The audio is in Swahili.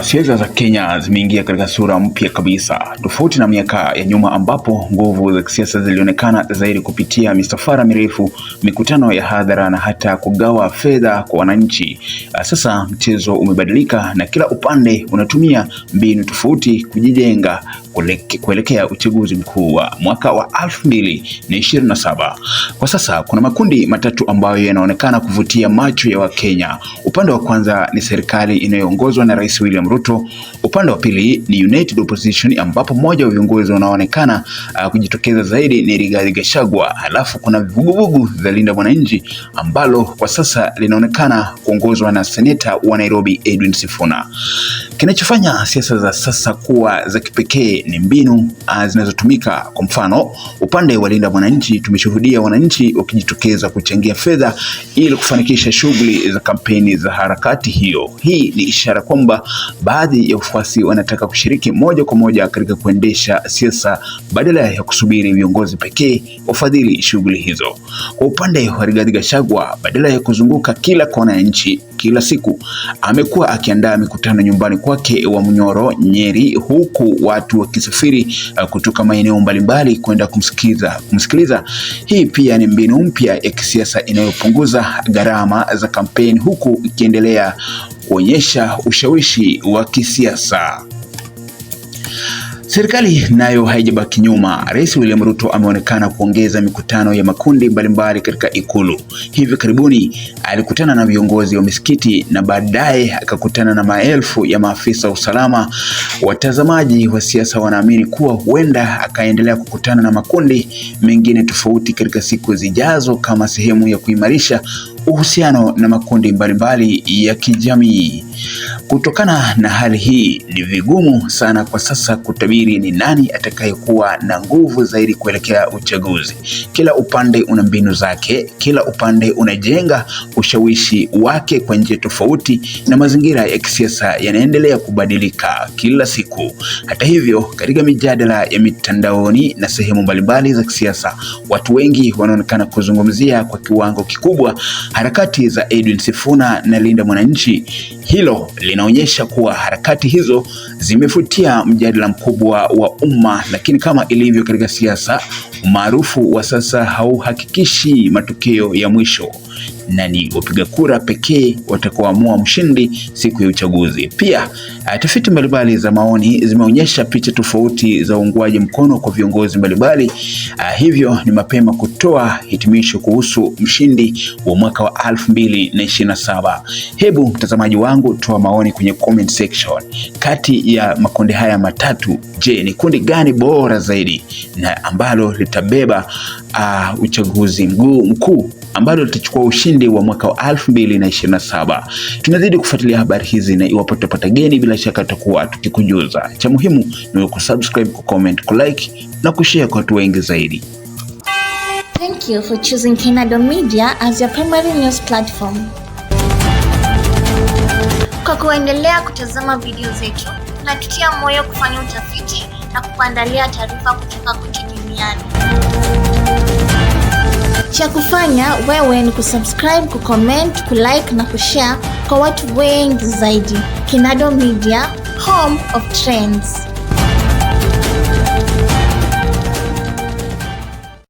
Siasa za Kenya zimeingia katika sura mpya kabisa, tofauti na miaka ya nyuma ambapo nguvu za kisiasa zilionekana zaidi kupitia misafara mirefu, mikutano ya hadhara na hata kugawa fedha kwa wananchi. Sasa mchezo umebadilika na kila upande unatumia mbinu tofauti kujijenga kuelekea uchaguzi mkuu wa mwaka wa 2027. Kwa sasa kuna makundi matatu ambayo yanaonekana kuvutia macho ya Wakenya. Upande wa kwanza ni serikali inayoongozwa na Rais William Ruto. Upande wa pili ni United Opposition ambapo mmoja wa viongozi wanaoonekana kujitokeza zaidi ni Rigathi Gachagua. Halafu kuna vuguvugu za Linda Mwananchi ambalo kwa sasa linaonekana kuongozwa na seneta wa Nairobi Edwin Sifuna. Kinachofanya siasa za sasa kuwa za kipekee ni mbinu zinazotumika. Kwa mfano, upande wa Linda Mwananchi tumeshuhudia wananchi wakijitokeza kuchangia fedha ili kufanikisha shughuli za kampeni za harakati hiyo. Hii ni ishara kwamba baadhi ya wafuasi wanataka kushiriki moja kwa moja katika kuendesha siasa badala ya kusubiri viongozi pekee wafadhili shughuli hizo. Kwa upande wa Rigathi Gachagua, badala ya kuzunguka kila kona ya nchi kila siku, amekuwa akiandaa mikutano nyumbani kwake wa Munyoro, Nyeri, huku watu wakisafiri kutoka maeneo mbalimbali kwenda kumsikiliza. Hii pia ni mbinu mpya ya kisiasa inayopunguza gharama za kampeni huku ikiendelea kuonyesha ushawishi wa kisiasa. Serikali nayo haijabaki nyuma. Rais William Ruto ameonekana kuongeza mikutano ya makundi mbalimbali katika Ikulu. Hivi karibuni alikutana na viongozi wa misikiti na baadaye akakutana na maelfu ya maafisa wa usalama. Watazamaji wa siasa wanaamini kuwa huenda akaendelea kukutana na makundi mengine tofauti katika siku zijazo kama sehemu ya kuimarisha uhusiano na makundi mbalimbali ya kijamii. Kutokana na hali hii, ni vigumu sana kwa sasa kutabiri ni nani atakayekuwa na nguvu zaidi kuelekea uchaguzi. Kila upande una mbinu zake, kila upande unajenga ushawishi wake kwa njia tofauti, na mazingira ya kisiasa yanaendelea kubadilika kila siku. Hata hivyo, katika mijadala ya mitandaoni na sehemu mbalimbali za kisiasa, watu wengi wanaonekana kuzungumzia kwa kiwango kikubwa harakati za Edwin Sifuna na Linda Mwananchi. Hilo linaonyesha kuwa harakati hizo zimefutia mjadala mkubwa wa umma, lakini kama ilivyo katika siasa, umaarufu wa sasa hauhakikishi matokeo ya mwisho, na ni wapiga kura pekee watakaoamua mshindi siku ya uchaguzi. Pia tafiti mbalimbali za maoni zimeonyesha picha tofauti za uungwaji mkono kwa viongozi mbalimbali. Hivyo ni mapema kutoa hitimisho kuhusu mshindi wa mwaka wa 2027. Hebu mtazamaji wangu, toa maoni kwenye comment section. Kati ya makundi haya matatu, je, ni kundi gani bora zaidi na ambalo litabeba uchaguzi mkuu ambalo litachukua ushindi wa mwaka wa 2027? Tunazidi kufuatilia habari hizi, na iwapo tutapata geni, bila shaka tutakuwa tukikujuza. Cha muhimu ni kusubscribe, kucomment, kulike na kushare kwa watu wengi zaidi. Thank you for choosing Kenado Media as your primary news platform. Kwa kuendelea kutazama video zetu, tunatutia moyo kufanya utafiti na kuandalia taarifa kutoka kote duniani. Cha kufanya wewe ni kusubscribe, kucomment, kulike na kushare kwa watu wengi zaidi. Kenado Media, home of trends.